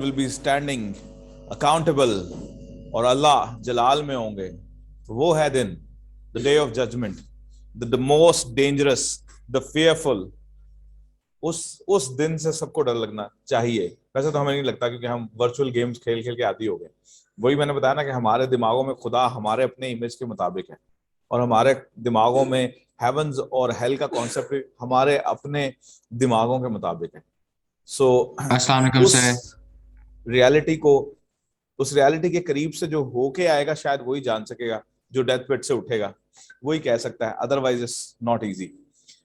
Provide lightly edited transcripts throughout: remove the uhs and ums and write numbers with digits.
will be standing accountable और अल्लाह जलाल में होंगे। वो है दिन, the day of judgment, the most dangerous, the fearful। उस दिन से सबको डर लगना चाहिए। वैसे तो हमें नहीं लगता क्योंकि हम वर्चुअल गेम्स खेल खेल के आदी हो गए। वही मैंने बताया ना कि हमारे दिमागों में खुदा हमारे अपने इमेज के मुताबिक है और हमारे दिमागों में हेवंस और हेल का कॉन्सेप्ट हमारे अपने दिमागों के मुताबिक है। सो अस्सलाम वालेकुम उस सर। रियलिटी को, उस रियलिटी के करीब से जो होके आएगा शायद वही जान सकेगा, जो डेथ बेड से उठेगा वही कह सकता है, otherwise it's not easy.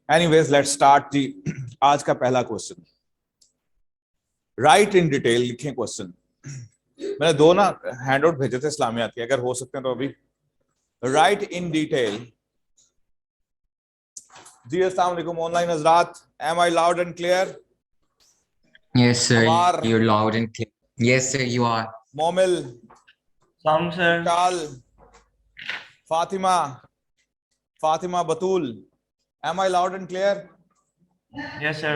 Anyways let's start जी। आज का पहला क्वेश्चन, राइट इन डिटेल लिखें क्वेश्चन। मैंने दो ना हैंड आउट भेजे थे इस्लामियात के, अगर हो सकते हैं तो अभी राइट इन डिटेल। जी अस्सलाम वालेकुम ऑनलाइन हजरात, am I loud and clear? Yes, sir. Ammar, You're loud and clear. Yes, sir. You are. Momil, Sound, sir. Vishal, Fatima, Fatima Batool, am I loud and clear? Yes, sir.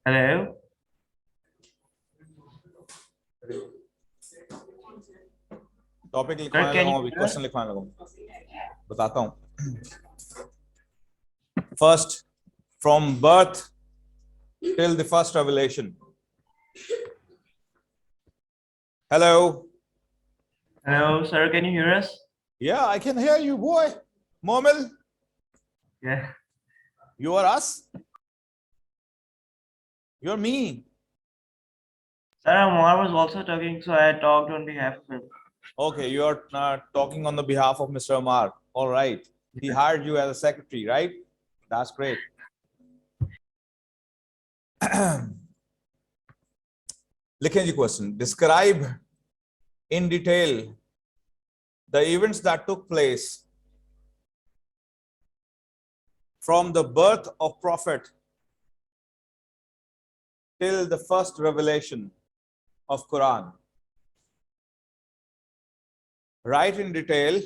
Hello. Topic Sir, लिखवाने can लगा you हूं, अभी hear us? Question लिखवाने लगा हूं। बताता हूं। First, from birth till the first revelation. Hello. Hello, sir. Can you hear us? Yeah, I can hear you, boy. Momil, Yeah. you are us? You're me. Sir, Amar was also talking, so I talked on behalf of him. Okay, you are talking on the behalf of Mr. Amar. All right. He hired you as a secretary, right? That's great. लिखें जी question. Describe in detail the events that took place from the birth of prophet till the first revelation of Quran. Write in detail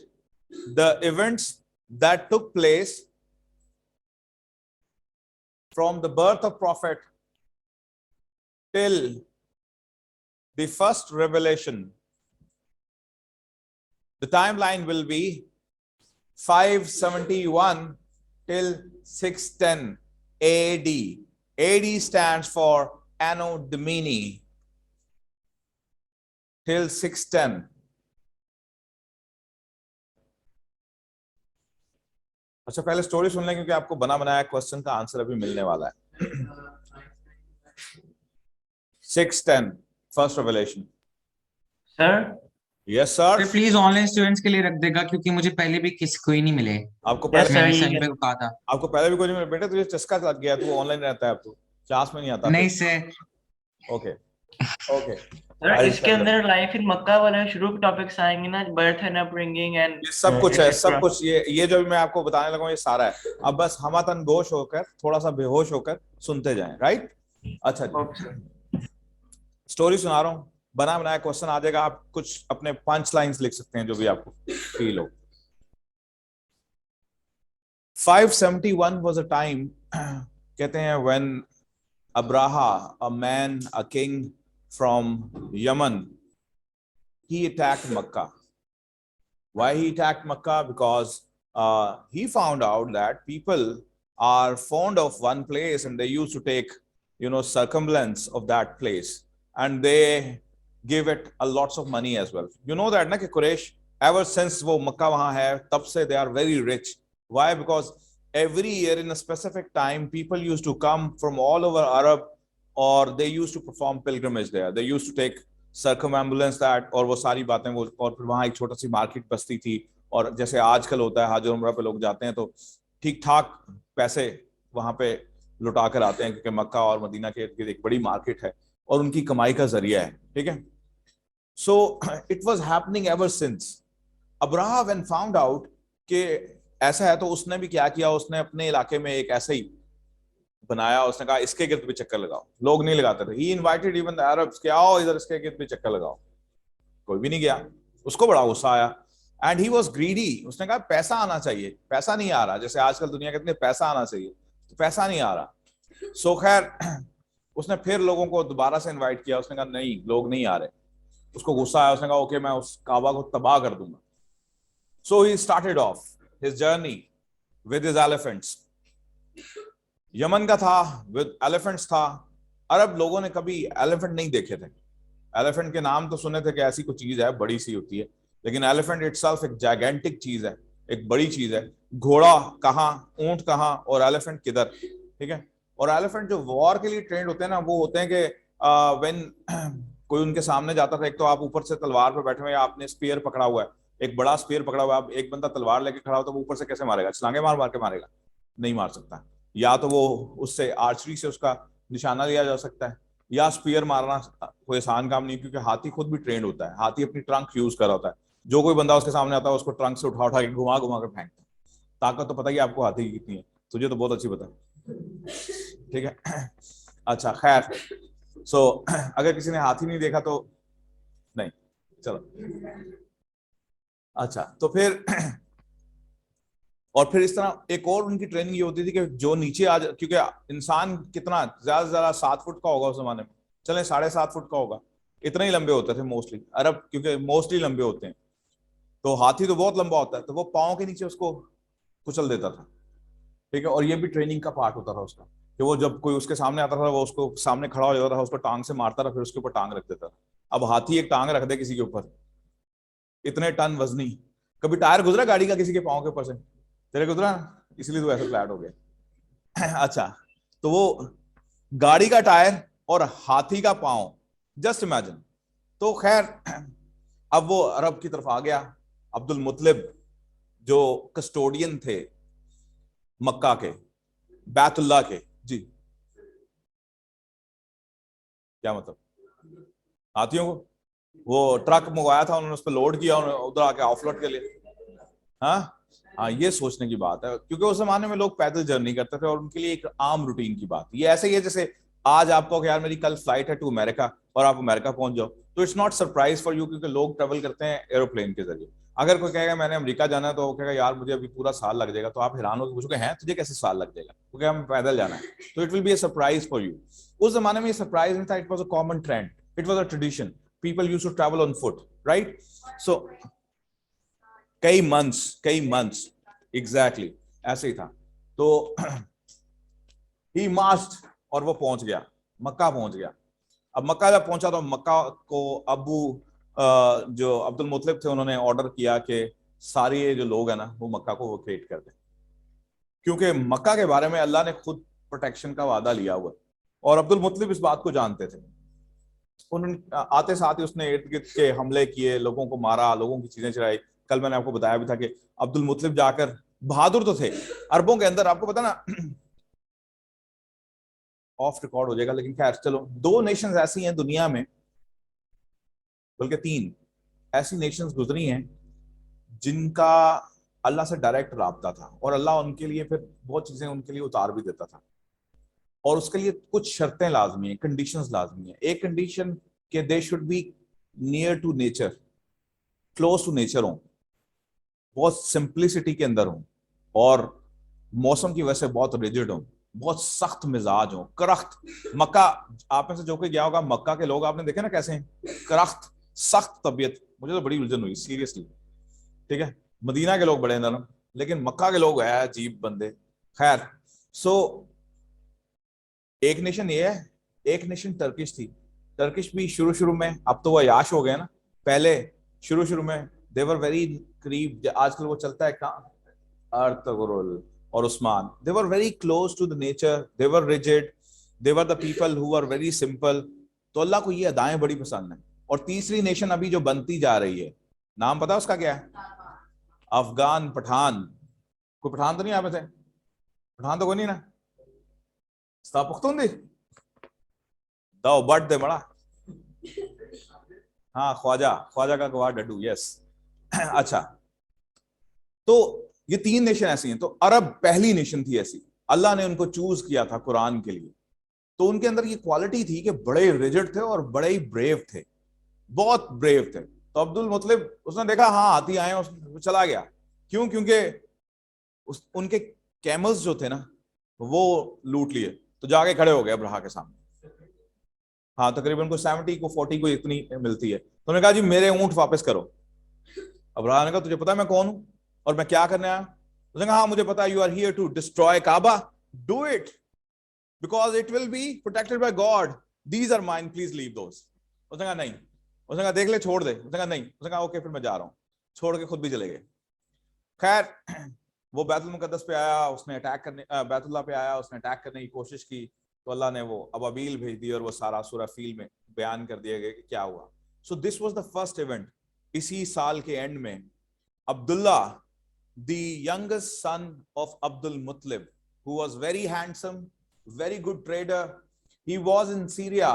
the events that took place from the birth of prophet till the first revelation. The timeline will be 571 till 610 AD. AD stands for Anno Domini till 610. अच्छा, पहले story सुन लें क्योंकि आपको बना बनाया question का answer अभी मिलने वाला है। 610 first revelation. Sir? Yes sir. Sir please online students के लिए रख देगा क्योंकि मुझे पहले भी किसी कोई नहीं मिले। आपको Yes, पहले sir. मैंने You सर पे can. कहा था। आपको पहले भी कोई नहीं मिला बेटा, तुझे चस्का लग गया, तू ऑनलाइन रहता है अब, तो क्लास में नहीं आता नहीं फिर। सर। Okay okay. Sir, इसके अंदर लाइफ इन मक्का वाला शुरू के टॉपिक्स आएंगे ना, बर्थ एंड अपब्रिंगिंग एंड ये सब कुछ है, सब etc. कुछ ये जो भी मैं आपको बताने लगा हूं ये सारा है। अब बस हमतन गोश होकर, थोड़ा सा बेहोश होकर सुनते जाएं, राइट? अच्छा Okay, sir. जी, स्टोरी सुना रहा हूं, बना बनाया क्वेश्चन आ जाएगा, आप कुछ अपने पंच लाइंस लिख सकते हैं जो भी आपको फील हो। 571 was a time कहते हैं when Abraha, a man, a king from Yemen, he attacked Makkah. Why he attacked Makkah? Because he found out that people are fond of one place and they used to take, circumference of that place, and they give it a lots of money as well. You know that, na, कि Quraysh, ever since वो मक्का वहां है तब से they are very rich. Why? Because every year in a specific time people used to come from all over Arab, or they used to perform pilgrimage there. They used to take circumambulate that, और वो सारी बातें वो, और फिर वहां एक छोटा सी मार्केट बसती थी, और जैसे आजकल होता है हाज उम्रा पे लोग जाते हैं तो ठीक ठाक पैसे वहां पे लुटा कर आते हैं क्योंकि मक्का और मदीना के इर्द गिर्द एक बड़ी मार्केट है और उनकी कमाई का जरिया है, ठीक है। So it was happening ever since. Abraha when found out कि ऐसा है तो उसने भी क्या किया, उसने अपने इलाके में एक ऐसे ही बनाया, उसने कहा इसके गिर्द भी चक्कर लगाओ। लोग नहीं लगाते थे। ही इनवाइटेड इवन द अरब्स कि आओ इधर इसके गिर्द भी चक्कर लगाओ। कोई भी नहीं गया। उसको बड़ा गुस्सा आया एंड ही वाज ग्रीडी। उसने कहा पैसा आना चाहिए, पैसा नहीं आ रहा। जैसे आजकल दुनिया कहती है पैसा आना चाहिए, तो पैसा नहीं आ रहा। सो खैर उसने फिर लोगों को दोबारा से इनवाइट किया, उसने कहा नहीं लोग नहीं आ रहे, उसको गुस्सा आया, उसने कहा ओके मैं उस काबा को तबाह कर दूंगा। So he started off his journey with his elephants. Yemen का था, विद एलिफेंट्स था। अरब लोगों ने कभी एलिफेंट नहीं देखे थे। एलिफेंट के नाम तो सुने थे कि ऐसी कोई चीज है बड़ी सी होती है, लेकिन एलिफेंट इटसेल्फ एक जायगेंटिक चीज है, एक बड़ी चीज है। घोड़ा कहाँ, ऊंट कहाँ, और एलिफेंट किधर, ठीक है। और एलिफेंट जो वॉर के लिए ट्रेंड होते हैं ना, वो होते हैं कि व्हेन कोई उनके सामने जाता था, एक तो आप ऊपर से तलवार पे बैठे हुए, आपने स्पीयर पकड़ा हुआ है, एक बड़ा स्पीयर पकड़ा हुआ है, आप एक बंदा तलवार लेके खड़ा हो तो वो ऊपर से कैसे मारेगा, छलांगे मार मार के मारेगा, नहीं मार सकता। या तो वो उससे आर्चरी से उसका निशाना लिया जा सकता है, या स्पीयर मारना कोई आसान काम नहीं, क्योंकि हाथी खुद भी ट्रेंड होता है, हाथी अपनी ट्रंक यूज कर रहा होता है। जो कोई बंदा उसके सामने आता है उसको ट्रंक से उठा उठा के घुमा घुमा कर फेंकता है। ताकत तो पता ही आपको हाथी की कितनी है, तुझे तो बहुत अच्छी पता है, ठीक है। अच्छा खैर, सो अगर किसी ने हाथी नहीं देखा तो नहीं, चलो अच्छा। तो फिर और फिर इस तरह एक और उनकी ट्रेनिंग ये होती थी कि जो नीचे आ क्योंकि इंसान कितना ज्यादा से ज्यादा 7 फुट का होगा उस जमाने में, चले 7.5 फुट का होगा, इतने ही लंबे होते थे मोस्टली अरब, क्योंकि मोस्टली लंबे होते हैं। तो हाथी तो बहुत लंबा होता है, तो वो पाँव के नीचे उसको कुचल देता था, ठीक है। और ये भी ट्रेनिंग का पार्ट होता था उसका, कि वो जब कोई उसके सामने आता था वो उसको सामने खड़ा हो जाता था, उसको टांग से मारता था, फिर उसके ऊपर टांग रख देता था। अब हाथी एक टांग रख दे किसी के ऊपर, इतने टन वजनी, कभी टायर गुजरा गाड़ी का किसी के पाँव के ऊपर से, तेरे गुजरा, इसलिए तो ऐसे फ्लैट हो गया। अच्छा, तो वो गाड़ी का टायर और हाथी का पांव, जस्ट इमेजिन। तो खैर अब वो अरब की तरफ आ गया। अब्दुल मुतलिब जो कस्टोडियन थे मक्का के, बैतुल्लाह के, जी क्या मतलब, हाथियों को वो ट्रक मंगवाया था उन्होंने, उस पर लोड किया उधर आके ऑफलोड के लिए। हाँ हाँ, ये सोचने की बात है, क्योंकि उस जमाने में लोग पैदल जर्नी करते थे और उनके लिए एक आम रूटीन की बात, ये ऐसे ही है जैसे आज आपको कि यार मेरी कल फ्लाइट है टू अमेरिका और आप अमेरिका पहुंच जाओ, तो it's not surprise for you, क्योंकि लोग ट्रेवल करते हैं एरोप्लेन के जरिए। अगर कोई कहेगा मैंने अमेरिका जाना है, तो वो कहेगा यार मुझे अभी पूरा साल लग जाएगा, तो आप हैरान हो पूछोगे हैं तुझे कैसे साल लग जाएगा, क्योंकि हमें पैदल जाना है। तो it will be a surprise for you. उस जमाने में ये सरप्राइज नहीं था, it was a common trend, it was a tradition, people used to travel on foot, right. So कई मंथ्स एग्जैक्टली ऐसे ही था। तो ही मार्च्ड और वो पहुंच गया, मक्का पहुंच गया। अब मक्का जब पहुंचा तो मक्का को अबू जो अब्दुल मुतलिब थे उन्होंने ऑर्डर किया कि सारे ये जो लोग हैं ना वो मक्का को वोकेट कर दें, क्योंकि मक्का के बारे में अल्लाह ने खुद प्रोटेक्शन का वादा लिया हुआ। और अब्दुल मुतलिब इस बात को जानते थे। उन्होंने आते साथ ही उसने इर्द गिर्द के हमले किए, लोगों को मारा, लोगों की चीजें चुराई। कल मैंने आपको बताया भी था कि अब्दुल मुतलिब जाकर, बहादुर तो थे अरबों के अंदर, आपको पता ना, ऑफ रिकॉर्ड हो जाएगा लेकिन खैर चलो, 2 नेशंस ऐसी हैं दुनिया में, बल्कि 3 ऐसी नेशंस गुजरी हैं जिनका अल्लाह से डायरेक्ट राब्ता था, और अल्लाह उनके लिए फिर बहुत चीजें उनके लिए उतार भी देता था। और उसके लिए कुछ शर्तें लाजमी हैं, कंडीशंस लाजमी हैं। एक कंडीशन कि they should be near to nature, close to nature हो, बहुत सिंप्लिसिटी के अंदर हो, और मौसम की वजह से बहुत रिजिड हो, बहुत सख्त मिजाज हो, करख्त। मक्का, आप में से जो कोई गया होगा मक्का के लोग आपने देखे ना कैसे हैं, करख्त, सख्त तबीयत। मुझे तो बड़ी उलझन हुई सीरियसली, ठीक है। मदीना के लोग बड़े नरम, लेकिन मक्का के लोग है अजीब बंदे। खैर, सो एक नेशन ये है, एक नेशन टर्किश थी। टर्किश भी शुरू शुरू में, अब तो वो अयाश हो गए ना, पहले शुरू शुरू में देवर वेरी करीब, आजकल वो चलता है कहाँ, अर्तुगरुल और Osman, they were very close to the nature, they were rigid, they were the people who are very simple. तो अल्लाह को ये अदाएं बड़ी पसंद है। और तीसरी नेशन अभी जो बनती जा रही है, नाम पता उसका क्या है, अफगान पठान। कोई पठान तो नहीं आप में से, पठान तो कोई नहीं ना, पुख्तून दी दो बट दे बड़ा, हाँ ख्वाजा, ख्वाजा का गवाह डड्डू, यस। अच्छा, तो ये 3 नेशन ऐसी हैं। तो अरब पहली नेशन थी ऐसी, अल्लाह ने उनको चूज किया था कुरान के लिए। तो उनके अंदर ये क्वालिटी थी कि बड़े रिजिड थे और बड़े ही ब्रेव थे, बहुत ब्रेव थे। तो अब्दुल मुतलिब, उसने देखा हाँ हाथी आए, वो चला गया। क्यों? क्योंकि उनके कैमल्स जो थे ना वो लूट लिए, तो जाके खड़े हो गए अब्राहा के सामने। हाँ तकरीबन को 70 को 40 को इतनी मिलती है। तो उन्होंने कहा जी मेरे ऊंट वापस करो। अब्राहम ने कहा तुझे पता है मैं कौन हूं और मैं क्या करने आया? उसने कहा हाँ मुझे पता है, you are here to destroy Kaaba, do it because it will be protected by God, these are mine, please leave those. उसने कहा नहीं। उसने कहा देख ले छोड़ दे। उसने कहा नहीं। उसने कहा ओके फिर मैं जा रहा हूँ, छोड़ के खुद भी चले गए। खैर वो बैतुल मुकद्दस पे आया, उसने अटैक करने बैतुल्लाह पे आया, उसने अटैक करने की कोशिश की, तो अल्लाह ने वो अबाबील भेज दी और वो सारा सूरह फील में बयान कर दिया गया कि क्या हुआ। So this was the first event. इसी साल के एंड में Abdullah, the youngest son of Abdul मुत्तलिब, who was very handsome, very good trader, he was in Syria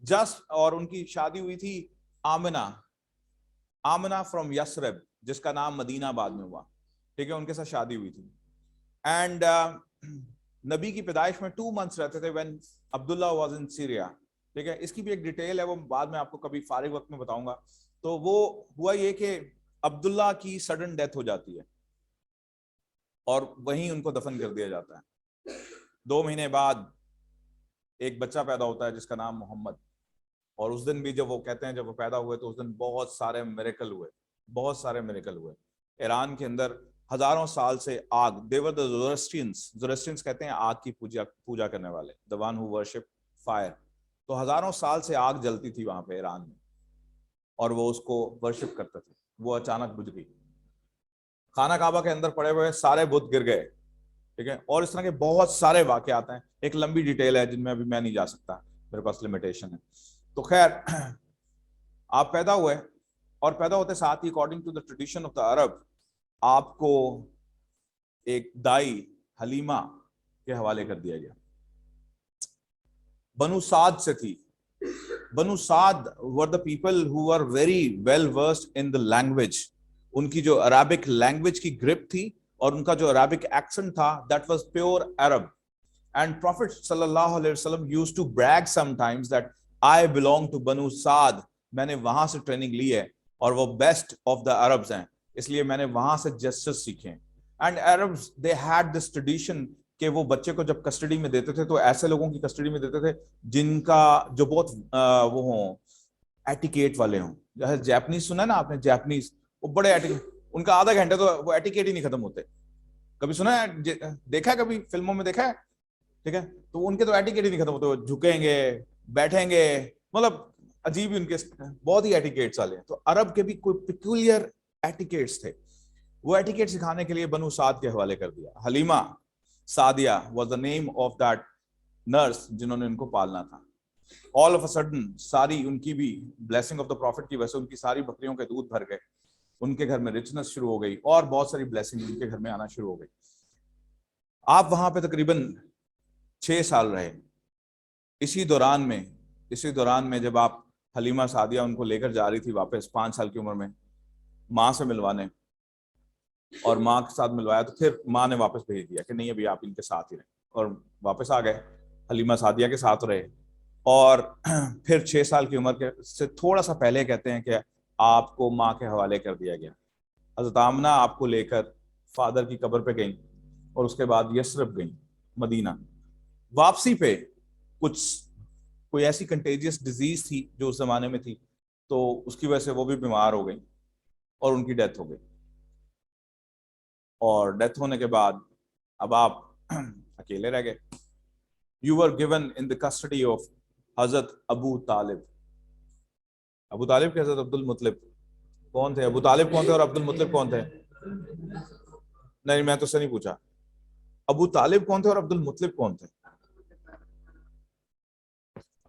just, और उनकी शादी हुई थी आमिना, आमिना फ्रॉम यसरब, जिसका नाम मदीना बाद में हुआ, ठीक है, उनके साथ शादी हुई थी। एंड नबी की पैदाइश में 2 months रहते थे when Abdullah was in Syria, ठीक है। इसकी भी एक डिटेल है, वो बाद में आपको कभी फारिग वक्त में बताऊंगा। तो वो हुआ ये कि अब्दुल्ला की सडन डेथ हो जाती है और वहीं उनको दफन कर दिया जाता है। 2 महीने बाद एक बच्चा पैदा होता है जिसका नाम मोहम्मद। और उस दिन भी जब वो कहते हैं जब वो पैदा हुए तो उस दिन बहुत सारे मिरेकल हुए, बहुत सारे मिरेकल हुए। ईरान के अंदर हजारों साल से आग, देवर द ज़ोरास्ट्रियंस, ज़ोरास्ट्रियंस कहते हैं आग की पूजा करने वाले, the one who worship fire. तो हजारों साल से आग जलती थी वहां पे ईरान में और वो उसको वर्शिप करते थे। वो अचानक बुझ गई, खाना काबा के अंदर पड़े हुए सारे बुत गिर गए, ठीक है। और इस तरह के बहुत सारे वाकयात आते हैं, एक लंबी डिटेल है जिनमें अभी मैं नहीं जा सकता, मेरे पास लिमिटेशन है। तो खैर आप पैदा हुए और पैदा होते साथ ही according to the tradition of the Arab आपको एक दाई हलीमा के हवाले कर दिया गया। बनु साद से थी। Banu Saad were the people who were very well versed in the language. उनकी जो अरबिक लैंग्वेज की ग्रिप थी और उनका जो अरबिक एक्सेंट था, that was pure Arab. And Prophet sallallahu alaihi wasallam used to brag sometimes that I belong to Banu Saad, मैंने वहां से ट्रेनिंग ली है और वो बेस्ट ऑफ द अरब्स हैं, इसलिए मैंने वहां से जस्टिस सीखे। And Arabs they had this tradition कि वो बच्चे को जब कस्टडी में देते थे तो ऐसे लोगों की कस्टडी में देते थे जिनका जो बहुत वो हो एटिकेट वाले हों। जैसे जैपनीज सुना है ना आपने, जैपनीज वो बड़े एटिकेट, उनका आधा घंटा तो वो एटिकेट ही नहीं खत्म होते। कभी सुना है, देखा है कभी फिल्मों में देखा है, ठीक है। तो उनके तो एटिकेट ही नहीं खत्म होते, वो झुकेंगे बैठेंगे, मतलब अजीब ही उनके बहुत ही एटिकेट्स वाले हैं। तो अरब के भी कोई पिक्यूलियर एटिकेट्स थे, वो एटिकेट सिखाने के लिए बनु साद के हवाले कर दिया। Halima Sadia was the name of that nurse जिन्होंने उनको पालना था। ऑल ऑफ अ सडन सारी उनकी भी ब्लेसिंग ऑफ द प्रॉफिट की वजह से उनकी सारी बकरियों के दूध भर गए, उनके घर में रिचनेस शुरू हो गई और बहुत सारी ब्लेसिंग उनके घर में आना शुरू हो गई। आप वहां पे तकरीबन 6 साल रहे। इसी दौरान में जब आप हलीमा सादिया उनको लेकर जा रही थी वापस 5 साल की उम्र में माँ से मिलवाने, और माँ के साथ मिलवाया तो फिर माँ ने वापस भेज दिया कि नहीं अभी आप इनके साथ ही रहे, और वापस आ गए हलीमा सादिया के साथ रहे। और फिर 6 साल की उम्र के से थोड़ा सा पहले कहते हैं कि आपको माँ के हवाले कर दिया गया। हज़रत आमना आपको लेकर फादर की कब्र पे गई और उसके बाद यसरब गई मदीना। वापसी पे कोई ऐसी कंटेजियस डिजीज थी जो उस जमाने में थी, तो उसकी वजह से वो भी बीमार हो गई और उनकी डेथ हो गई। और डेथ होने के बाद अब आप अकेले रह गए। You were given in the custody of हजरत अबू तालिब। अबू तालिब के हजरत अब्दुल मुत्तलिब कौन थे? अबू तालिब कौन थे और अब्दुल मुत्तलिब कौन थे? नहीं मैं तो उससे नहीं पूछा, अबू तालिब कौन थे और अब्दुल मुत्तलिब कौन थे?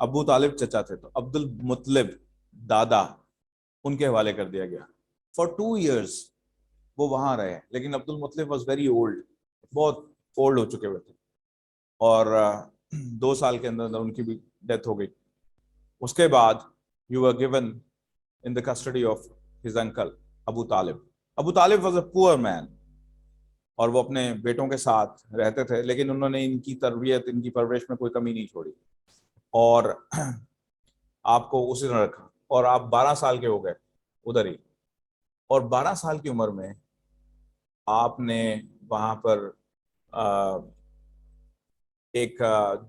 अबू तालिब चचा थे, तो अब्दुल मुत्तलिब दादा, उनके हवाले कर दिया गया। फॉर 2 years वो वहां रहे, लेकिन अब्दुल मुत्तलिब वॉज वेरी ओल्ड, बहुत ओल्ड हो चुके हुए थे, और 2 साल के अंदर अंदर उनकी भी डेथ हो गई। उसके बाद you were given in the custody of his uncle Abu Talib. Abu Talib was a poor man और वो अपने बेटों के साथ रहते थे, लेकिन उन्होंने इनकी तरबियत इनकी परवरिश में कोई कमी नहीं छोड़ी और आपको उसी तरह रखा। और आप 12 साल के हो गए उधर ही, और 12 साल की उम्र में आपने वहां पर एक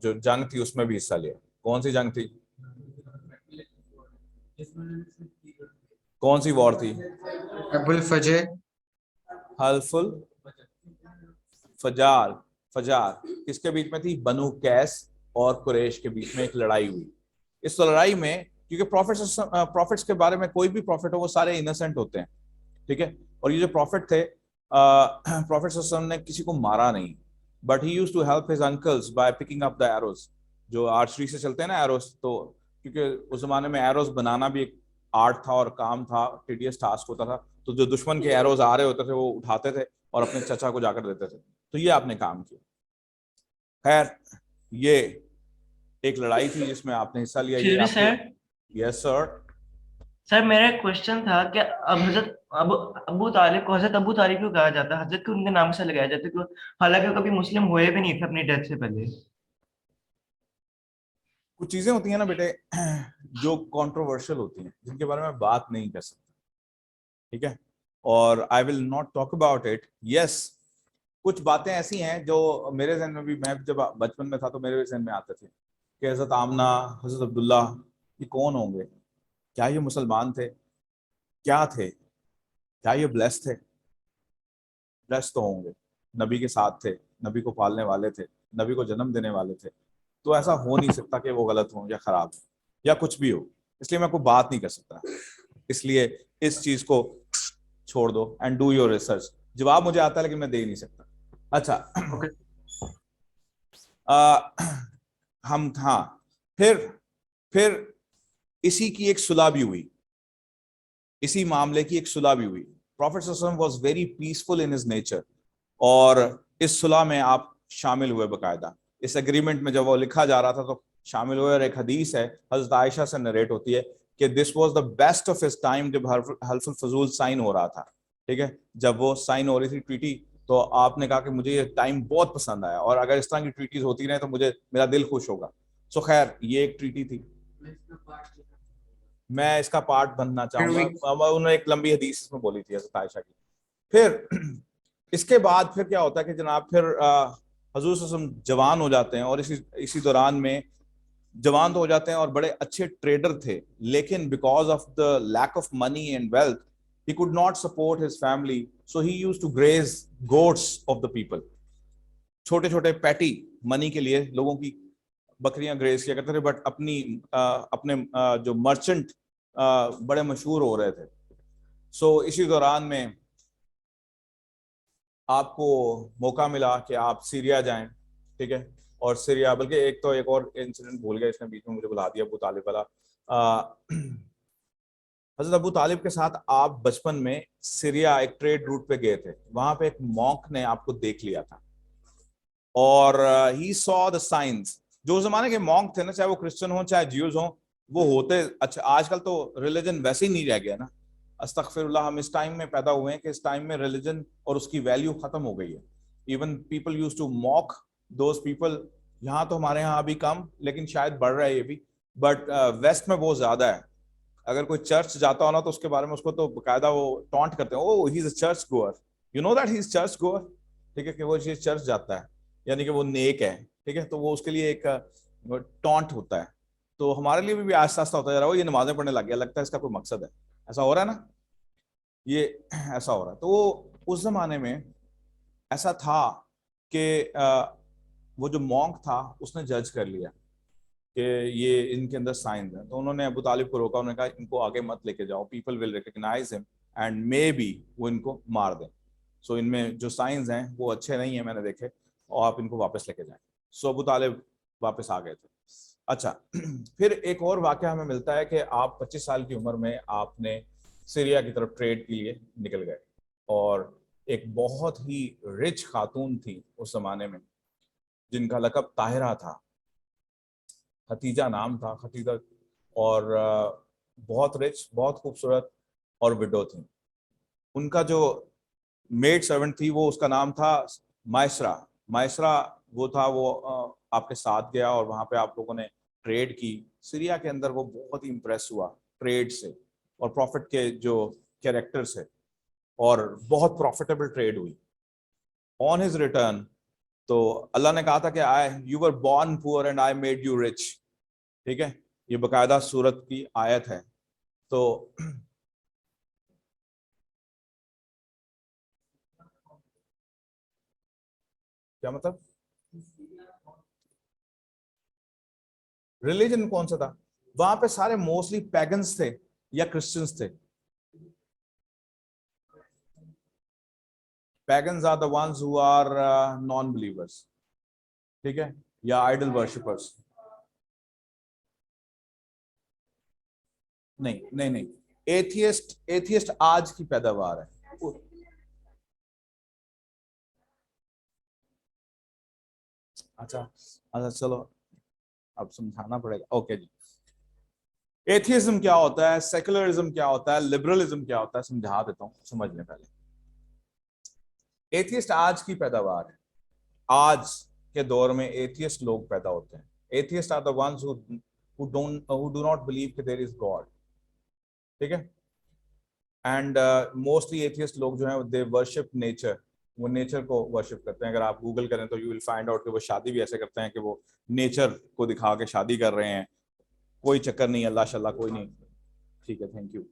जो जंग थी उसमें भी हिस्सा लिया। कौन सी जंग थी? कौन सी वॉर थी? अबुल फजर, हल्फुल फजार। फजार किसके बीच में थी? बनु कैस और कुरैश के बीच में एक लड़ाई हुई। इस लड़ाई में, क्योंकि प्रॉफिट्स के बारे में कोई भी प्रॉफिट हो वो सारे इनोसेंट होते हैं, ठीक है। और ये जो प्रॉफिट थे, प्रॉफिट ने किसी को मारा नहीं, but he used to help his uncles by picking up the arrows. जो आर्चरी से चलते हैं ना एरोज, तो क्योंकि उस जमाने में एरोज बनाना भी एक आर्ट था और काम था, टीडियस टास्क होता था। तो जो दुश्मन के एरोज आ रहे होते थे वो उठाते थे और अपने चचा को जाकर देते थे। तो ये आपने काम किया। खैर, ये एक लड़ाई थी जिसमें आपने हिस्सा लिया। ये Excuse me, आपके। सर। Yes sir. सर, मेरा एक क्वेश्चन था कि अब हजरत अबू तालिब को हजरत अबू तालिब क्यों कहा जाता है? हजरत क्यों उनके नाम से लगाया जाता है? क्यों, हालांकि वो कभी मुस्लिम हुए भी नहीं थे अपनी डेथ से पहले। कुछ चीजें होती हैं ना बेटे, जो कंट्रोवर्शियल होती हैं, जिनके बारे में बात नहीं कर सकते, ठीक है। और I will not talk about it. Yes, कुछ बातें ऐसी हैं जो मेरे जहन में भी, मैं जब बचपन में था तो मेरे जहन में आते थे कि हजरत आमना, हजरत अब्दुल्ला, ये कौन होंगे? क्या ये मुसलमान थे? क्या थे? क्या ये ब्लेस थे? ब्लेस तो होंगे, नबी के साथ थे, नबी को पालने वाले थे, नबी को जन्म देने वाले थे। तो ऐसा हो नहीं सकता कि वो गलत हो या खराब हो या कुछ भी हो। इसलिए मैं कोई बात नहीं कर सकता। इसलिए इस चीज को छोड़ दो एंड डू योर रिसर्च। जवाब मुझे आता है लेकिन मैं दे ही नहीं सकता। अच्छा। ओके। हम, हाँ, फिर इसी की एक सुलह भी हुई, इसी मामले की एक सुलह भी हुई। प्रॉफिट सल्लल्लाहु अलैहि वसल्लम was very peaceful in his nature, और इस सुलह में आप शामिल हुए बकायदा। इस एग्रीमेंट में जब वो लिखा जा रहा था तो शामिल हुए। और एक हदीस है, हजरत आयशा से नरेट होती है कि this was the best of his time, जब हल्फुल फजूल साइन हो रहा था, ठीक है। जब वो साइन हो रही थी ट्रीटी, तो आपने कहा कि मुझे ये टाइम बहुत पसंद आया, और अगर इस तरह की ट्रीटीज होती रहे तो मुझे, मेरा दिल खुश होगा। सो खैर, ये एक ट्रीटी थी। मैं इसका पार्ट बनना चाहूंगा। उन्होंने एक लंबी हदीस इसमें बोली थी हज़रत आयशा की। फिर इसके बाद फिर क्या होता है कि जनाब, फिर हजूर सल्लल्लाहु अलैहि वसल्लम जवान हो जाते हैं, और इसी दौरान में जवान तो हो जाते हैं और बड़े अच्छे ट्रेडर थे, लेकिन because of the lack of money and wealth he could not support his family, so he used to graze goats of the people. छोटे छोटे पैटी मनी के लिए लोगों की बकरियां ग्रेज किया करते थे, बट अपने जो मर्चेंट बड़े मशहूर हो रहे थे। सो इसी दौरान में आपको मौका मिला कि आप सीरिया जाएं, ठीक है। और सीरिया, बल्कि एक और इंसिडेंट भूल गया इसने बीच में मुझे बुला दिया, अबू तालिब वाला। हजरत अबू तालिब के साथ आप बचपन में सीरिया एक ट्रेड रूट पे गए थे, वहां पे एक मॉन्क ने आपको देख लिया था, और ही सॉ द साइंस। जो उस जमाने के मॉन्क थे ना, चाहे वो क्रिश्चियन हो चाहे ज्यूज हो, वो होते अच्छा। आजकल तो रिलीजन वैसे ही नहीं रह गया ना, अस्तगफिरुल्लाह। हम इस टाइम में पैदा हुए हैं कि इस टाइम में रिलीजन और उसकी वैल्यू खत्म हो गई है। Even people use to mock those people. यहाँ तो हमारे यहाँ अभी कम, लेकिन शायद बढ़ रहा है ये भी, बट वेस्ट में बहुत ज्यादा है। अगर कोई चर्च जाता हो ना, तो उसके बारे में उसको तो बकायदा वो टॉन्ट करते हैं, oh he is a church goer, you know that he is church goer, ठीक है, कि वो चर्च जाता है, यानी कि वो नेक है, ठीक है। तो वो उसके लिए एक टॉन्ट होता है। तो हमारे लिए भी आस्ता आस्ता होता जा रहा है, वो ये नमाजें पढ़ने लग गया, लगता है इसका कोई मकसद है। ऐसा हो रहा है ना, ये ऐसा हो रहा है। तो वो उस जमाने में ऐसा था कि वो जो मॉन्क था उसने जज कर लिया कि ये इनके अंदर साइंस है। तो उन्होंने अबू तालिब को रोका, उन्होंने कहा इनको आगे मत लेके जाओ, people will recognise him and may be वो इनको मार दें। सो इनमें जो साइंस हैं वो अच्छे नहीं है, मैंने देखे, और आप इनको वापस लेके जाएं। सो अबू तालिब वापस आ गए थे। अच्छा। फिर एक और वाकया हमें मिलता है कि आप 25 साल की उम्र में आपने सीरिया की तरफ ट्रेड के लिए निकल गए, और एक बहुत ही रिच खातून थी उस जमाने में, जिनका लकब ताहिरा था, खतीजा नाम था, खतीजा। और बहुत रिच, बहुत खूबसूरत, और विडो थी। उनका जो मेड सर्वेंट थी वो, उसका नाम था मायसरा। मायसरा वो था, वो आपके साथ गया और वहां पे आप लोगों ने ट्रेड की सीरिया के अंदर। वो बहुत ही इंप्रेस हुआ ट्रेड से और प्रॉफिट के जो कैरेक्टर से, और बहुत प्रॉफिटेबल ट्रेड हुई। ऑन हिज रिटर्न, तो अल्लाह ने कहा था कि I you were born poor and I made you rich, ठीक है। ये बकायदा सूरत की आयत है तो क्या मतलब, रिलीजन कौन सा था? वहां पे सारे मोस्टली पैगन्स थे या क्रिश्चियंस थे? Pagans are the ones who are non believers, ठीक है, या आइडल वर्शिपर्स। नहीं नहीं नहीं, एथियस्ट आज की पैदावार है। अच्छा अच्छा, चलो अब समझाना पड़ेगा। ओके जी, एथियज्म क्या होता है, सेकुलरिज्म क्या होता है, लिबरलिज्म क्या होता है, समझा देता हूं, समझ लें पहले। एथियस्ट आज की पैदावार है। आज के दौर में एथियस्ट लोग पैदा होते हैं। Atheist are the ones who do not believe कि देयर इज गॉड, ठीक है। एंड मोस्टली एथियस्ट लोग जो हैं दे वर्शिप नेचर, वो नेचर को वर्शिप करते हैं। अगर आप गूगल करें तो यू विल फाइंड आउट कि वो शादी भी ऐसे करते हैं कि वो नेचर को दिखा के शादी कर रहे हैं। कोई चक्कर नहीं, अल्लाह शल्लाह कोई नहीं, ठीक है, थैंक यू।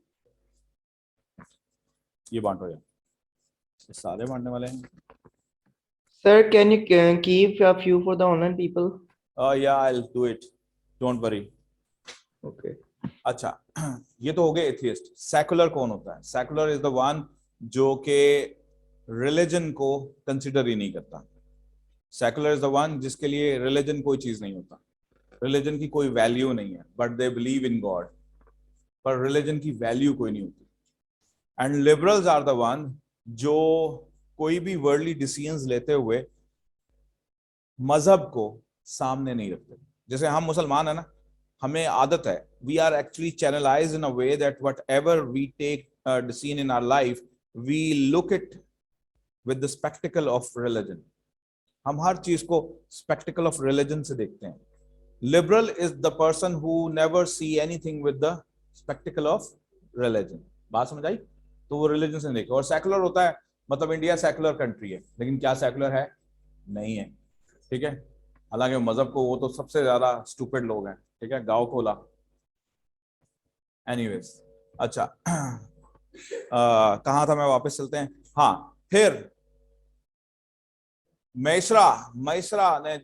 ये बांटो यार, सारे बांटने वाले हैं। Sir, can you keep a few for the online people? या I will do it, don't worry. Okay. अच्छा, ये तो हो गए एथियस्ट। सेकुलर कौन होता है? सेकुलर इज द वन जो के रिलीजन को कंसिडर ही नहीं करता। सेकुलर इज द वन जिसके लिए रिलीजन कोई चीज नहीं होता, रिलीजन की कोई वैल्यू नहीं है, but they believe in God, पर रिलीजन की वैल्यू कोई नहीं होती। And liberals are the one जो कोई भी वर्ल्डली डिसीजंस लेते हुए मजहब को सामने नहीं रखते। जैसे हम मुसलमान है ना, हमें आदत है, we are actually channelised in a way that whatever we take decision in our life, we look it with the spectacle of religion. हम हर चीज को स्पेक्टिकल ऑफ रिलीजन से देखते हैं। Liberal is the person who never see anything with the spectacle of religion. बात समझ आई? तो वो रिलीजन से नहीं देखे। और सेकुलर होता है, मतलब इंडिया सेकुलर कंट्री है, लेकिन क्या सेकुलर है? नहीं है, ठीक है। हालांकि मजहब को वो तो सबसे ज्यादा स्टूपिड लोग हैं, ठीक है, गांव खोला। एनीवेज, अच्छा कहाँ था मैं, वापस चलते हैं। हाँ, फिर मैसरा ने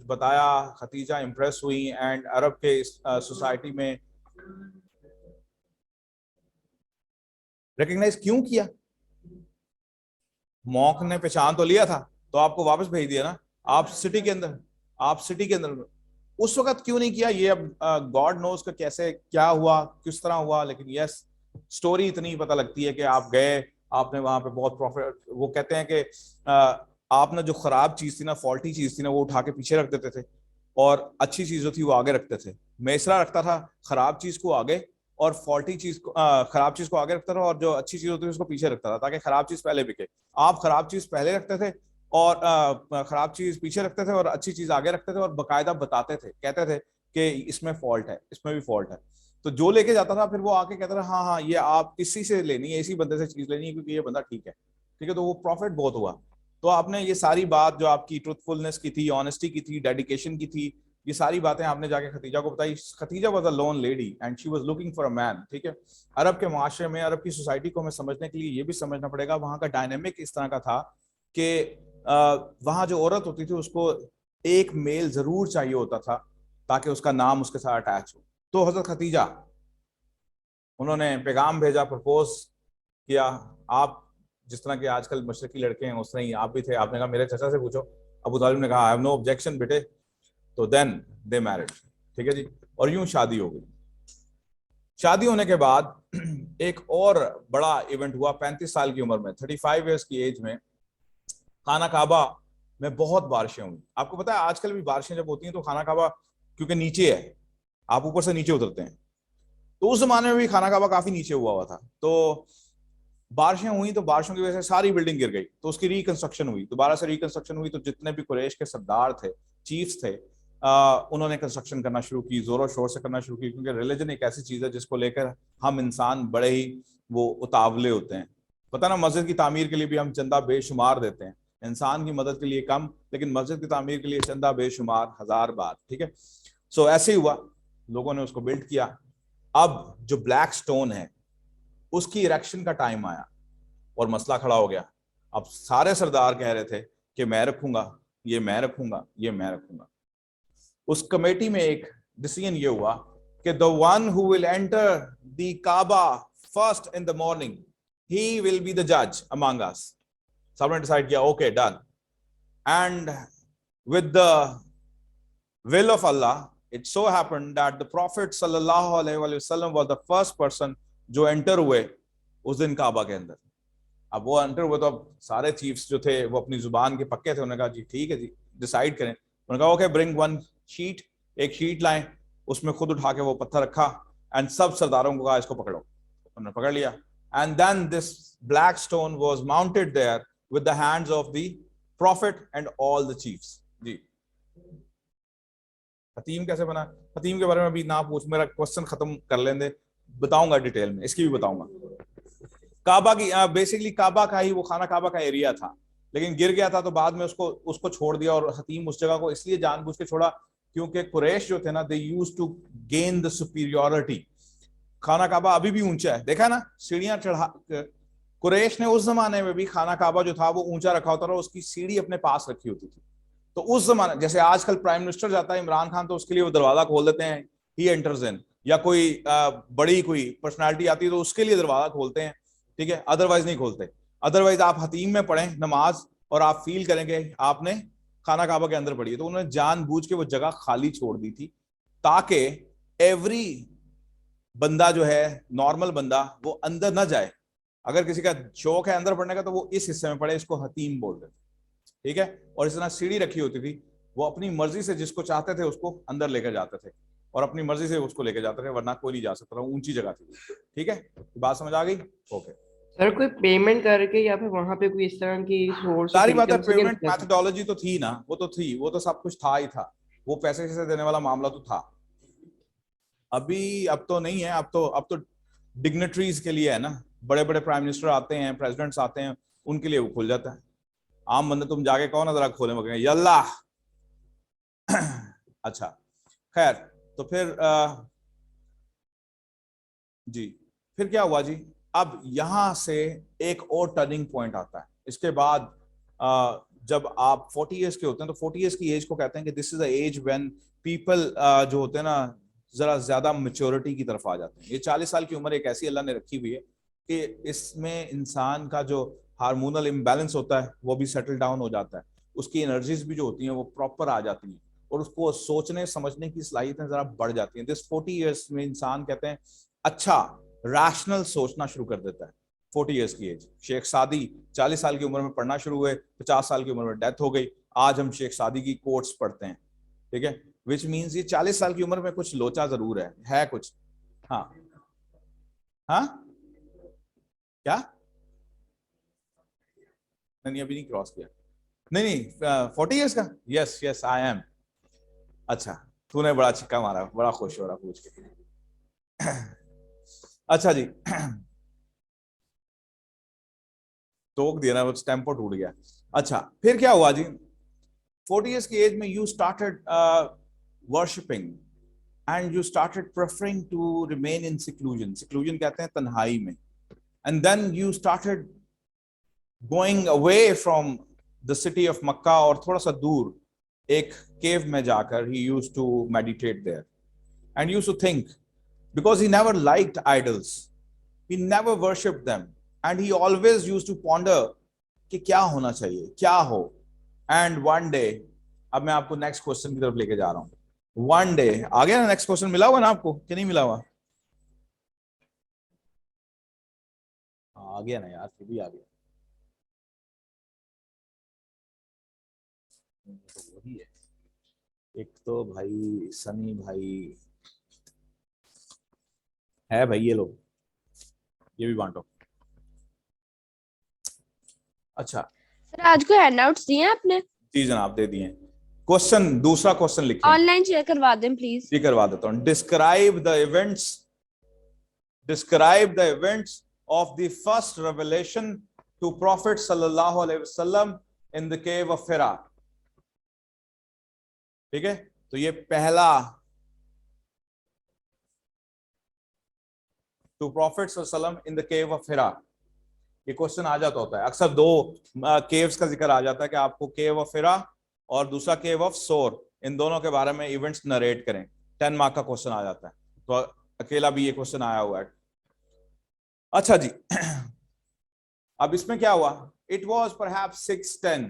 बताया, खतीजा इंप्रेस हुई एंड अरब के सोसाइटी में रिकग्नाइज क्यों किया? मॉन्क ने पहचान तो लिया था, तो आपको वापस भेज दिया ना। आप सिटी के अंदर उस वक्त क्यों नहीं किया? ये अब गॉड नोज का कैसे क्या हुआ, किस तरह हुआ, लेकिन यस, स्टोरी इतनी पता लगती है कि आप गए, आपने वहां पे बहुत प्रॉफिट, वो कहते हैं कि आपने जो खराब चीज थी ना, फॉल्टी चीज थी ना, वो उठा के पीछे रख देते थे, और अच्छी चीज जो थी वो आगे रखते थे। मैसरा रखता था खराब चीज को आगे, और फॉल्टी चीज को खराब चीज को आगे रखता था, और जो अच्छी चीज होती थी उसको पीछे रखता था, ताकि खराब चीज पहले बिके। आप खराब चीज पहले रखते थे और खराब चीज पीछे रखते थे, और अच्छी चीज आगे रखते थे, और बकायदा बताते थे, कहते थे कि इसमें फॉल्ट है, इसमें भी फॉल्ट है। तो जो लेके जाता था फिर वो आके कहता था हाँ हाँ, ये आप इसी से लेनी है, इसी बंदे से चीज लेनी है, क्योंकि ये बंदा ठीक है, ठीक है। तो वो प्रॉफिट बहुत हुआ। तो आपने ये सारी बात जो आपकी ट्रूथफुलनेस की थी, ऑनेस्टी की थी, डेडिकेशन की थी, ये सारी बातें आपने जाके खतीजा को बताई। Khadija was a lone lady and she was looking for a man, ठीक है। अरब के माशरे में, अरब की सोसाइटी को हमें समझने के लिए ये भी समझना पड़ेगा, वहां का डायनेमिक इस तरह का था कि वहां जो औरत होती थी उसको एक मेल जरूर चाहिए होता था, ताकि उसका नाम उसके साथ अटैच हो। तो हजरत खतीजा, उन्होंने पैगाम भेजा, प्रपोज किया। आप जिस तरह के आजकल मशरकी लड़के हैं उस तरह ही आप भी थे। आपने कहा मेरे चाचा से पूछो। अबू तालिब ने कहा आई हैव नो ऑब्जेक्शन बेटे। तो देन दे मैरिड, ठीक है जी। और यूं शादी हो गई। शादी होने के बाद एक और बड़ा इवेंट हुआ। 35 साल की उम्र में, 35 ईयर्स की एज में, खाना काबा में बहुत बारिशें हुई। आपको पता है आजकल भी बारिशें जब होती हैं तो खाना काबा क्योंकि नीचे है, आप ऊपर से नीचे उतरते हैं, तो उस जमाने में भी खाना काबा काफी नीचे हुआ था। तो बारिशें हुई, तो बारिशों की वजह से सारी बिल्डिंग गिर गई, तो उसकी रिकंस्ट्रक्शन हुई, दोबारा से रिकंस्ट्रक्शन हुई। तो जितने भी कुरैश के सरदार थे, चीफ्स थे, उन्होंने कंस्ट्रक्शन करना शुरू की, जोरों शोर से करना शुरू की, क्योंकि रिलीजन एक ऐसी चीज है जिसको लेकर हम इंसान बड़े ही वो उतावले होते हैं। पता ना, मस्जिद की तामीर के लिए भी हम चंदा बेशुमार देते हैं, इंसान की मदद के लिए कम, लेकिन मस्जिद की तामीर के लिए चंदा बेशुमार, 1000 बार, ठीक है। सो ऐसे ही हुआ, लोगों ने उसको बिल्ड किया। अब जो ब्लैक स्टोन है उसकी इरेक्शन का टाइम आया और मसला खड़ा हो गया। अब सारे सरदार कह रहे थे कि मैं रखूंगा, ये मैं रखूंगा, ये मैं रखूंगा। उस कमेटी में एक डिसीजन ये हुआ कि the one who will enter the Kaaba first in the morning he will be the जज अमंग अस। सबने डिसाइड किया, okay done. And with the will of Allah, it so happened that the Prophet sallallahu alaihi wasallam was the first person जो enter हुए उस दिन काबा के अंदर। अब वो एंटर हुए तो अब सारे चीफ्स जो थे वो अपनी जुबान के पक्के थे। उन्होंने कहा जी ठीक है जी, डिसाइड करें। उन्होंने कहा ओके ब्रिंग वन शीट, एक शीट लाएं। उसमें खुद उठा के वो पत्थर रखा एंड सब सरदारों को कहा इसको पकड़ो। उन्होंने पकड़ लिया and then this black stone was mounted there with the hands of the prophet and all the chiefs. जी हतीम कैसे बना, हतीम के बारे में अभी ना पूछ, मेरा क्वेश्चन खत्म कर लेंगे, बताऊंगा डिटेल में, इसकी भी बताऊंगा। काबा की बेसिकली काबा का ही वो खाना काबा का एरिया था, लेकिन गिर गया था तो बाद में उसको छोड़ दिया। और हतीम उस जगह को इसलिए जानबूझ के छोड़ा क्योंकि कुरैश जो थे ना, they used to gain the superiority. खाना काबा अभी भी ऊंचा है, देखा ना सीढ़ियां चढ़ा। कुरैश ने उस जमाने में भी खाना काबा जो था वो ऊंचा रखा होता था, उसकी सीढ़ी अपने पास रखी होती थी। तो उस जमाने जैसे आजकल प्राइम मिनिस्टर जाता है इमरान खान, तो उसके लिए वो दरवाजा खोल देते हैं, ही एंटर्स इन, या कोई बड़ी कोई पर्सनालिटी आती है तो उसके लिए दरवाजा खोलते हैं, ठीक है, अदरवाइज नहीं खोलते। अदरवाइज आप हतीम में पढ़ें नमाज और आप फील करेंगे आपने खाना काबा के अंदर पढ़ी है। तो उन्होंने जानबूझ के वो जगह खाली छोड़ दी थी ताकि एवरी बंदा जो है, नॉर्मल बंदा, वो अंदर ना जाए। अगर किसी का शौक है अंदर पढ़ने का तो वो इस हिस्से में पढ़े, इसको हतीम बोलते थे, ठीक है। और इस तरह सीढ़ी रखी होती थी, वो अपनी मर्जी से जिसको चाहते थे उसको अंदर लेकर जाते थे और अपनी मर्जी से उसको लेकर जाते थे, वरना कोई नहीं जा सकता था, ऊंची जगह थी, ठीक है। बात समझ आ गई? ओके। सर कोई पेमेंट करके या फिर वहां पे कोई इस तरह की सोर्स ऑफ सारी बात है, इनकम से नहीं पेमेंट रखते थे? मैथडोलॉजी तो थी ना, वो तो थी, वो तो सब कुछ था ही था, वो पैसे से देने वाला मामला तो था। अभी अब तो नहीं है, अब तो डिग्नेटरीज के लिए है ना, बड़े बड़े प्राइम मिनिस्टर आते हैं, प्रेसिडेंट्स आते हैं, उनके लिए वो खुल जाता है। आम बंदे तुम जाके कौन जरा खोले मगे यल्ला। अच्छा खैर, तो फिर जी फिर क्या हुआ जी, अब यहां से एक और टर्निंग पॉइंट आता है। इसके बाद जब आप 40 इयर्स के होते हैं तो 40 इयर्स की एज को कहते हैं कि this is the age when people जो होते हैं ना, जरा ज्यादा मेच्योरिटी की तरफ आ जाते हैं। ये 40 साल की उम्र एक ऐसी अल्लाह ने रखी हुई है कि इसमें इंसान का जो हार्मोनल इम्बैलेंस होता है वो भी सेटल डाउन हो जाता है, उसकी एनर्जीज भी जो होती हैं वो प्रॉपर आ जाती हैं और उसको सोचने समझने की सलाहियतें जरा बढ़ जाती हैं। दिस 40 इयर्स में इंसान कहते हैं अच्छा रैशनल सोचना शुरू कर देता है। 40 इयर्स की एज, शेख सादी 40 साल की उम्र में पढ़ना शुरू हुए, 50 साल की उम्र में डेथ हो गई। आज हम शेख सादी की कोट्स पढ़ते हैं, ठीक है, विच मीन्स ये 40 साल की उम्र में कुछ लोचा जरूर है कुछ। हाँ हाँ क्या, नहीं अभी नहीं क्रॉस किया, नहीं नहीं 40 इयर्स का, यस यस आई एम। अच्छा तूने बड़ा छिक्का मारा, बड़ा खुश हो रहा पूछ के। अच्छा जी, टोक दिया ना, वो टेम्पो टूट गया। अच्छा फिर क्या हुआ जी, 40 इयर्स की एज में you started worshipping and you started preferring to remain in seclusion, seclusion कहते हैं तन्हाई में, and then you started going away from the city of Mecca, और थोड़ा सा दूर एक केव में जाकर he used to meditate there and used to think, because he never liked idols, he never worshipped them, and he always used to ponder कि क्या होना चाहिए, क्या हो। and one day, अब मैं आपको नेक्स्ट क्वेश्चन की तरफ लेके जा रहा हूं। one day आ गया ना, नेक्स्ट क्वेश्चन मिला हुआ ना आपको कि नहीं मिला हुआ? आ गया ना यार, फिर भी आ गया, तो वही है। एक तो भाई सनी भाई है भाई, ये लो, ये भी बांटो। अच्छा सर आज को हैंडआउट्स दिए हैं आपने? जी जनाब दे दिए। क्वेश्चन, दूसरा क्वेश्चन लिखिए। ऑनलाइन शेयर करवा दें प्लीज। जी करवा देता हूं। Describe the events of the first revelation to prophet सल्लल्लाहु अलैहि वसल्लम इन द केव ऑफ हिरा। ठीक है, तो ये पहला to Prophet sallam in the cave of Hira? ये क्वेश्चन आ जाता होता है अक्सर, दो केव्स का जिक्र आ जाता है कि आपको केव ऑफ हिरा और दूसरा केव ऑफ सोर, इन दोनों के बारे में इवेंट्स नरेट करें। 10 मार्क का क्वेश्चन आ जाता है, तो अकेला भी ये क्वेश्चन आया हुआ है। अच्छा जी, अब इसमें क्या हुआ? It was perhaps 610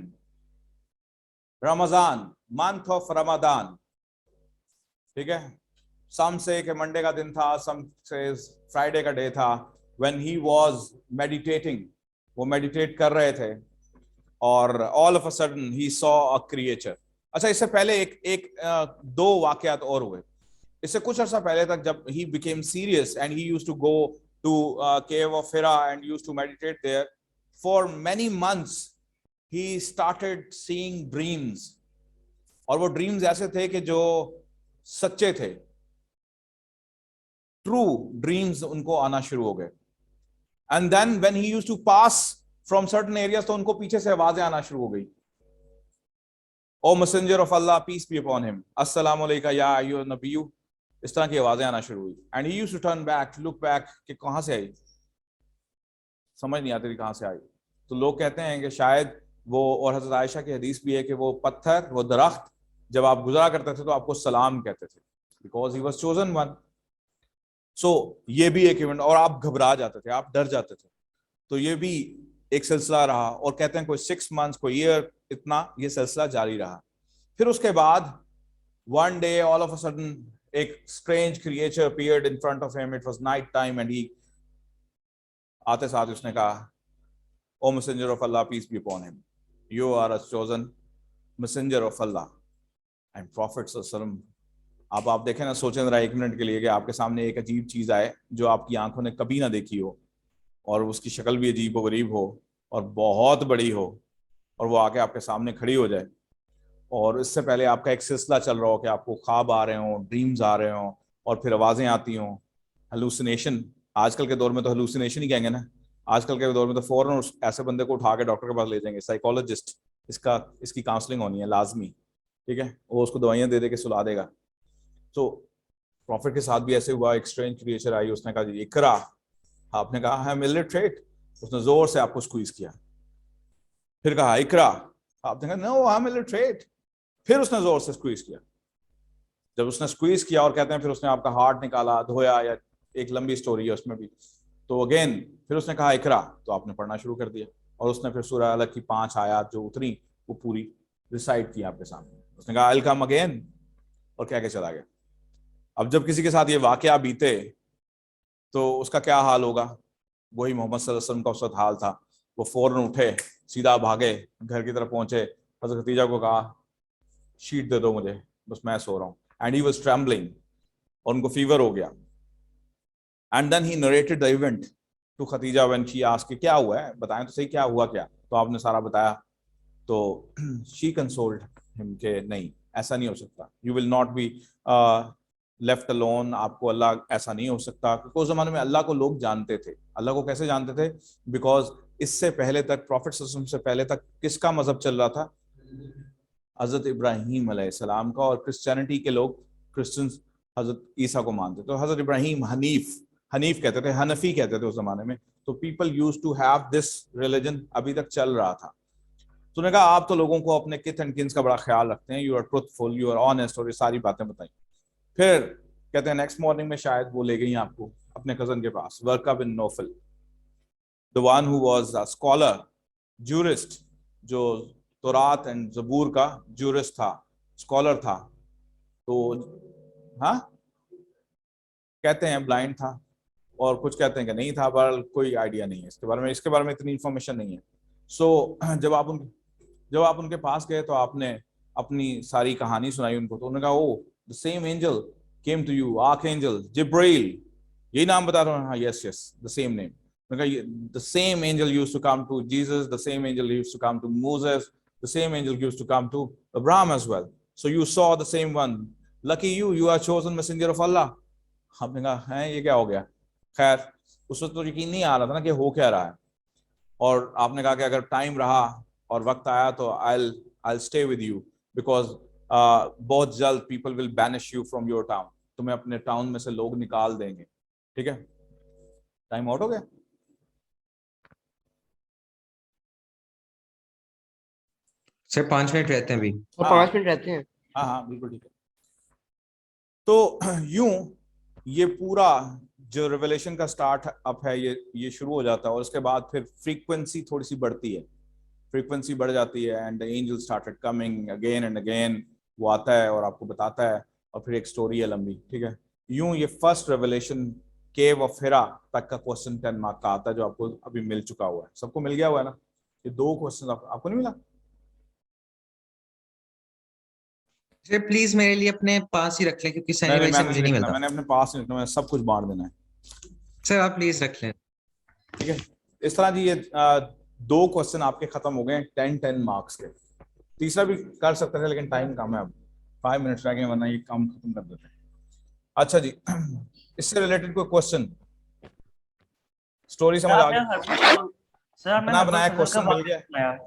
Ramzan, month of Ramadan, ठीक है। सम से कि मंडे का दिन था, सम से फ्राइडे का डे था, when he was meditating, वो मेडिटेट कर रहे थे, और all of a sudden he saw a creature। अच्छा, इससे पहले दो वाकयात और हुए। इससे कुछ अर्सा पहले तक जब he became serious and he used to go to cave of Hira and used to meditate there for many months, he started seeing dreams, और वो ड्रीम्स ऐसे थे कि जो सच्चे थे, ट्रू ड्रीम्स उनको आना शुरू हो गए। And then when he used to pass from certain areas, तो उनको पीछे से आवाजें आना शुरू हो गई, O messenger of Allah, peace be upon him, अस्सलाम अलैका या अय्युहन नबिय्यु, इस तरह की आवाजें आना शुरू हुई। And he used to turn back, look back कि कहां से आई, समझ नहीं आती थी कहां से आई। तो लोग कहते हैं कि शायद वो, और हजरत आयशा की हदीस भी है कि वो पत्थर, वो दरख्त जब आप गुजरा करते थे तो आपको सलाम कहते थे, because he was chosen one। सो ये भी एक इवेंट, और आप घबरा जाते थे, आप डर जाते थे, तो ये भी एक सिलसिला रहा, और कहते हैं कोई 6 मंथ्स, कोई ईयर, इतना ये सिलसिला जारी रहा। फिर उसके बाद one day all of a sudden एक strange creature appeared in front of him, it was night time, and he, आते साथ उसने कहा, oh messenger of Allah, peace be upon him, you are a chosen messenger of Allah and prophet सल्लल्लाहु अलैहि वसल्लम। अब आप देखें ना, सोचें जरा एक मिनट के लिए कि आपके सामने एक अजीब चीज आए जो आपकी आंखों ने कभी ना देखी हो, और उसकी शक्ल भी अजीब व गरीब हो, और बहुत बड़ी हो, और वो आके आपके सामने खड़ी हो जाए, और इससे पहले आपका एक सिलसिला चल रहा हो कि आपको ख्वाब आ रहे हों, ड्रीम्स आ रहे हों, और फिर आवाजें आती हों, हेलुसिनेशन। आजकल के दौर में तो हेलुसिनेशन ही कहेंगे ना, आजकल के दौर में तो फौरन ऐसे बंदे को उठा के डॉक्टर के पास ले जाएंगे, साइकोलॉजिस्ट, इसकी काउंसलिंग होनी है लाजमी, ठीक है, वो उसको दवाइयां दे दे के सुला देगा। तो प्रॉफिट के साथ भी ऐसे हुआ, एक स्ट्रेंज क्रिएचर आई, उसने कहा जी इकरा, आपने कहा है इलिटरेट, उसने जोर से आपको स्क्वीज किया, फिर कहा इकरा, आपने कहा नो आई एम इलिटरेट, फिर उसने जोर से स्क्वीज किया। जब उसने स्क्वीज किया, और कहते हैं फिर उसने आपका हार्ट निकाला, धोया, या एक लंबी स्टोरी है उसमें भी, तो अगेन फिर उसने कहा इकरा, तो आपने पढ़ना शुरू कर दिया, और उसने फिर सूरह अलग की 5 आयत जो उतरी वो पूरी रिसाइट की आपके सामने। उसने कहा आई कम अगेन, और कह के चला गया। अब जब किसी के साथ ये वाकया बीते तो उसका क्या हाल होगा? वही मोहम्मद सल्लल्लाहु अलैहि वसल्लम का उस वक्त हाल था। वो फौरन उठे, सीधा भागे, घर की तरफ पहुंचे, हज़रत खदीजा को कहा शीट दे दो मुझे, बस मैं सो रहा हूँ, एंड ही वाज ट्रेम्बलिंग, और उनको फीवर हो गया। And then he narrated the event to Khadija when she asked क्या हुआ है, बताएं तो सही क्या हुआ क्या, तो आपने सारा बताया। तो शी कंसोल्ड हिम के नहीं, ऐसा नहीं हो सकता, you will not be left alone, आपको अल्लाह ऐसा नहीं हो सकता, क्योंकि उस जमाने में अल्लाह को लोग जानते थे। अल्लाह को कैसे जानते थे? बिकॉज इससे पहले तक, प्रॉफिट से पहले तक किसका मजहब चल रहा था? हजरत इब्राहीम अलैहिस्सलाम का, और क्रिश्चियनिटी के लोग, क्रिश्चियंस हजरत ईसा को मानते। तो हजरत इब्राहीम हनीफ कहते थे, हनफी कहते थे उस जमाने में। तो people used to have this religion, अभी तक चल रहा था। तो उन्होंने कहा आप तो लोगों को अपने किथ एंड किन्स का बड़ा ख्याल रखते हैं, you are truthful, you are honest, और ये सारी बातें बताई। फिर कहते हैं नेक्स्ट मॉर्निंग में शायद वो ले गई आपको अपने कजन के पास, Waraqa bin Nawfal, the one who was a scholar, jurist, जो तौरात एंड जबूर का जूरिस्ट था, स्कॉलर था। तो हाँ, कहते हैं ब्लाइंड था, और कुछ कहते हैं कि नहीं था, पर कोई आइडिया नहीं है इसके बारे में इतनी इंफॉर्मेशन नहीं है। सो जब आप उनके पास गए तो आपने अपनी सारी कहानी सुनाई उनको। तो उन्होंने कहा oh the same angel came to you, archangel Jibril, यही नाम बता रहा हूँ? हाँ, yes, the same name. The same angel used to come to Jesus, the same angel used to come to Moses, the same angel used to come to Abraham as well, so you saw the same one, lucky you are chosen messenger of Allah. हमने कहा है ये क्या हो गया? खैर उस वक्त तो यकीन नहीं आ रहा था ना कि हो क्या रहा है, और आपने कहा कि अगर टाइम रहा और वक्त आया तो I'll stay with you because बहुत जल्द people will banish you from your town, तुम्हें अपने टाउन में से लोग निकाल देंगे, ठीक है। टाइम आउट हो गया? सर 5 मिनट रहते हैं अभी। और हाँ। 5 मिनट रहते हैं। हाँ हाँ बिल्कुल ठीक है। तो यूं ये पूरा जो रेवलेशन का स्टार्ट अप है ये शुरू हो जाता है और उसके बाद फिर फ्रीक्वेंसी थोड़ी सी बढ़ती है, फ्रीक्वेंसी बढ़ जाती है and the angel started coming again and again. वो आता है और आपको बताता है और फिर एक स्टोरी है लंबी, ठीक है। यूं ये फर्स्ट रेवलेशन केव ऑफ हिरा तक का क्वेश्चन 10 मार्क का आता है जो आपको अभी मिल चुका हुआ है। सबको मिल गया हुआ है ना? ये 2 क्वेश्चन आपको नहीं मिला? सर प्लीज मेरे लिए अपने पास ही रख लें क्योंकि सनी भाई से मुझे नहीं मिलता। मैंने अपने पास नहीं रखना, मैंने सब कुछ बांट देना है, सर आप प्लीज रख लें। ठीक है। इस तरह जी ये 2 क्वेश्चन आपके खत्म हो गए 10 मार्क्स के। तीसरा भी कर सकते थे लेकिन टाइम कम है, अब 5 मिनट्स रह गए वरना ये काम खत्म कर देते हैं। अच्छा जी, इससे रिलेटेड कोई क्वेश्चन, स्टोरी समझ आ गई? सर बना बनाया क्वेश्चन मिल गया।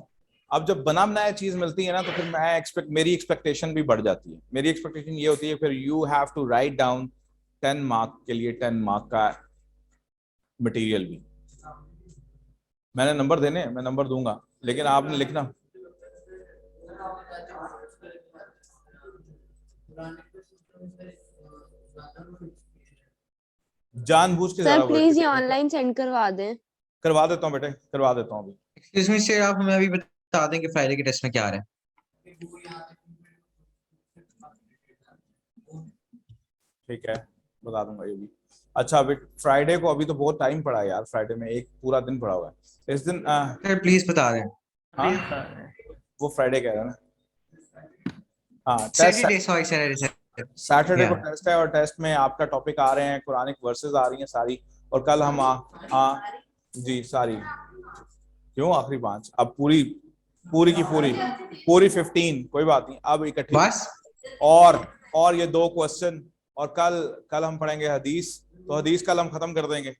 अब जब बना बनाया चीज मिलती है ना तो फिर मेरी एक्सपेक्टेशन भी बढ़ जाती है। मेरी एक्सपेक्टेशन ये होती है फिर you have to write down 10 mark के लिए 10 मार्क का मटेरियल भी। मैंने नंबर देने, मैं नंबर दूंगा लेकिन आपने लिखना। जानबूझ के सर ज्यादा प्लीज ये वर्ड ऑनलाइन सेंड करवा दें। करवा देता हूँ बेटे, करवा देता हूँ अभी। एक्सक्यूज मी सर, आप हमें अभी बता दें कि फ्राइडे के टेस्ट में क्या आ रहा है। ठीक है बता दूंगा ये भी। अच्छा अभी फ्राइडे को अभी तो बहुत टाइम पड़ा है यार, फ्राइडे में एक पूरा दिन पड़ा हुआ है इस दिन। सर प्लीज बता दें। हाँ वो फ्राइडे कह रहा है ना? हाँ सैटरडे, सॉरी सैटरडे। सैटरडे को Yeah. टेस्ट है और टेस्ट में आपका टॉपिक आ रहे हैं कुरानिक वर्सेस आ रही हैं सारी। और कल हम जी सारी क्यों आखिरी 5 अब पूरी पूरी की पूरी 15 कोई बात नहीं अब इकट्ठी। बस और ये 2 क्वेश्चन और कल हम पढ़ेंगे हदीस, तो हदीस कल हम खत्म कर देंगे।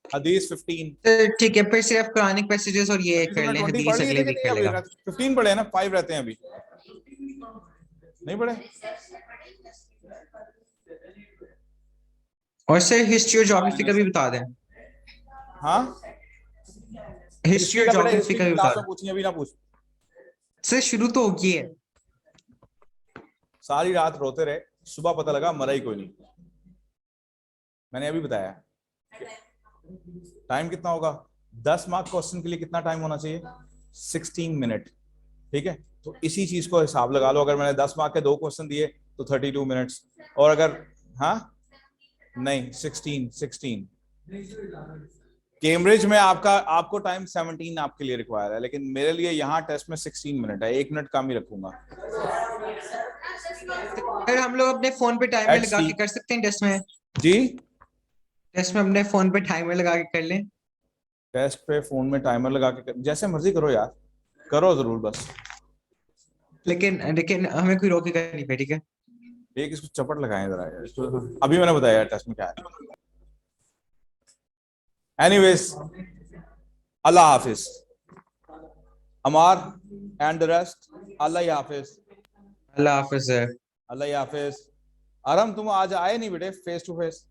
हदीस 15 सर ठीक है, फिर सिर्फ कुरानिक पैसेजेस और ये कर लें, 20 पढ़ हदीस लिए अगले थे कि वीक नहीं? कर लेगा। अभी 15 पढ़े हैं ना, 5 रहते हैं अभी, नहीं पढ़े? और सर हिस्ट्री और ज्योग्राफी का भी बता दें। हाँ हिस्ट्री और ज्योग्राफी का भी बता दें। पूछिए अभी ना पूछ। सर शुरू तो हो गई है। सारी रात रोते रहे, सुबह पता लगा मरा ही कोई नहीं। मैंने अभी बताया टाइम कितना होगा 10 मार्क क्वेश्चन के लिए कितना टाइम होना चाहिए 16 मिनट, ठीक है। तो इसी चीज को हिसाब लगा लो, अगर मैंने 10 मार्क के 2 क्वेश्चन दिए तो 32 मिनट्स, और अगर हाँ नहीं 16 कैम्ब्रिज में आपको टाइम 17 आपके लिए रिक्वायर है, लेकिन मेरे लिए यहाँ टेस्ट में 16 मिनट है, 1 मिनट कम ही रखूंगा। सर हम लोग अपने फोन पे टाइमर लगा के कर सकते हैं टेस्ट में। जी टेस्ट में अपने फोन पे टाइमर लगा के कर लें। टेस्ट पे फोन में टाइमर लगा के जैसे मर्जी करो यार, करो जरूर बस। लेकिन हमें कोई रोकेगा नहीं पे, ठीक है। एक इसको चपट लगाएं जरा यार इसको, अभी मैंने बताया यार टेस्ट में क्या है। एनीवेज अल्लाह हाफिज Amar and the rest, Allah हाफिज। अल्लाह हाफिज सर। अल्लाह हाफिज। आराम तुम आज आए नहीं बेटे फेस टू फेस?